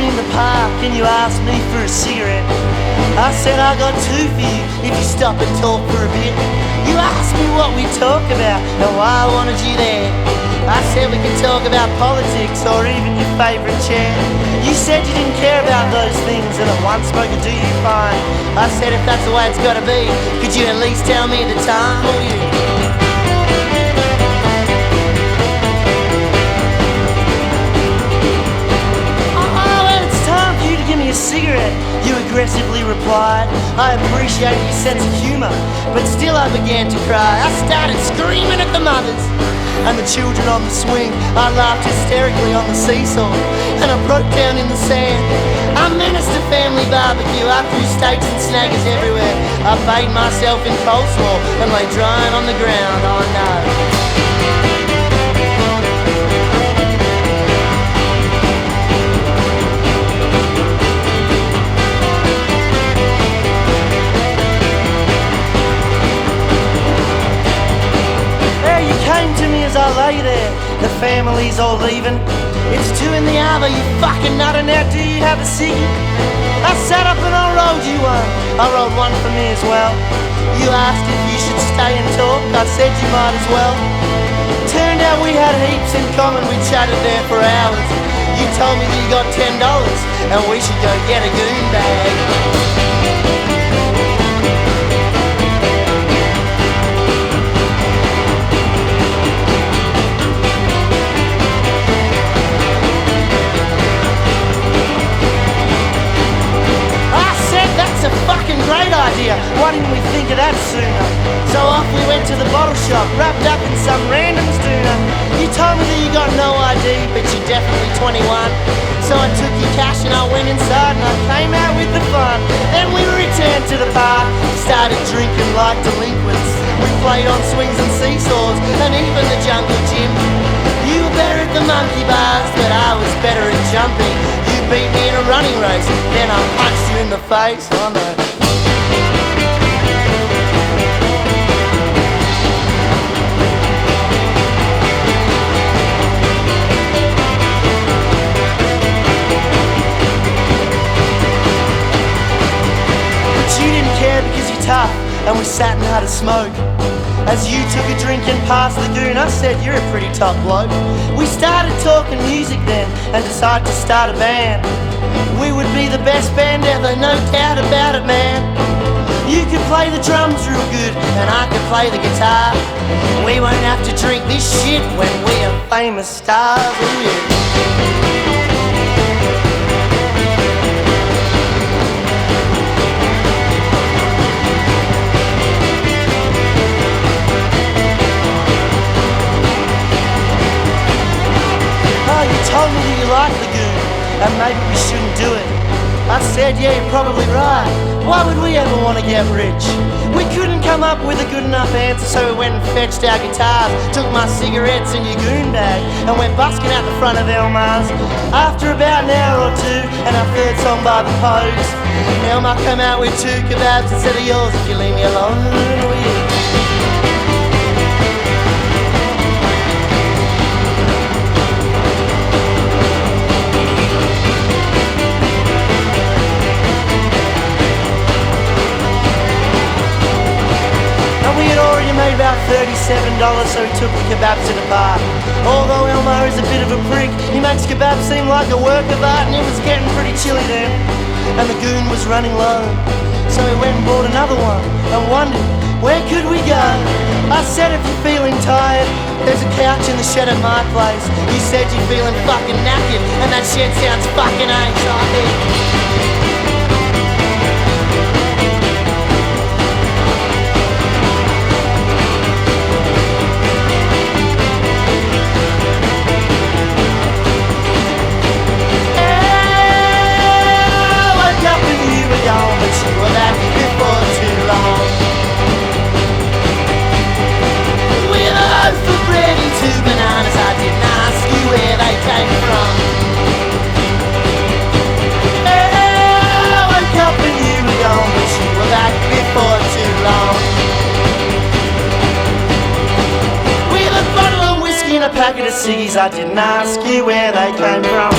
me in the park and you asked me for a cigarette. I said I got two for you if you stop and talk for a bit. You asked me what we talk about and why I wanted you there. I said we could talk about politics or even your favourite chair. You said you didn't care about those things and at one smoke would do you fine. I said if that's the way it's gotta be, could you at least tell me the time, will you? Give me a cigarette, you aggressively replied. I appreciate your sense of humour, but still I began to cry. I started screaming at the mothers and the children on the swing. I laughed hysterically on the seesaw and I broke down in the sand. I menaced a family barbecue. I threw steaks and snaggers everywhere. I bathed myself in coleslaw and lay drying on the ground. Oh no. As I lay there, the family's all leaving. It's 2 in the hour, you fucking nutter. Now do you have a ciggy? I sat up and I rolled you one. I rolled one for me as well. You asked if you should stay and talk. I said you might as well. Turned out we had heaps in common. We chatted there for hours. You told me that you got $10 and we should go get a goon bag. That's a fucking great idea. Why didn't we think of that sooner? So off we went to the bottle shop, wrapped up in some random schooner. You told me that you got no ID, but you're definitely 21. So I took your cash and I went inside and I came out with the fun. Then we returned to the park, started drinking like delinquents. We played on swings and seesaws and even the jungle gym. You were better at the monkey bars, but I was better at jumping. You beat me in a running race, then I punched you in the face. Oh no. But you didn't care because you're tough, and we sat and had a smoke. As you took a drink and passed the goon, I said, you're a pretty tough bloke. We started talking music then and decided to start a band. We would be the best band ever, no doubt about it, man. You could play the drums real good and I could play the guitar. We won't have to drink this shit when we're famous stars. Ooh, yeah. Told me that you liked the goon, and maybe we shouldn't do it. I said, yeah, you're probably right. Why would we ever want to get rich? We couldn't come up with a good enough answer, so we went and fetched our guitars, took my cigarettes and your goon bag, and went busking out the front of Elmar's. After about an hour or two, and our third song by the Pose, Elmar came out with 2 kebabs instead of yours if you leave me alone. Oh, yeah. Made about $37, so he took the kebabs to the bar. Although Elmo is a bit of a prick, he makes kebabs seem like a work of art, and it was getting pretty chilly then, and the goon was running low. So he went and bought another one and wondered, where could we go? I said, if you're feeling tired, there's a couch in the shed at my place. You said you're feeling fucking knackered, and that shed sounds fucking ace. I think. Packet of ciggies, I didn't ask you where they came from.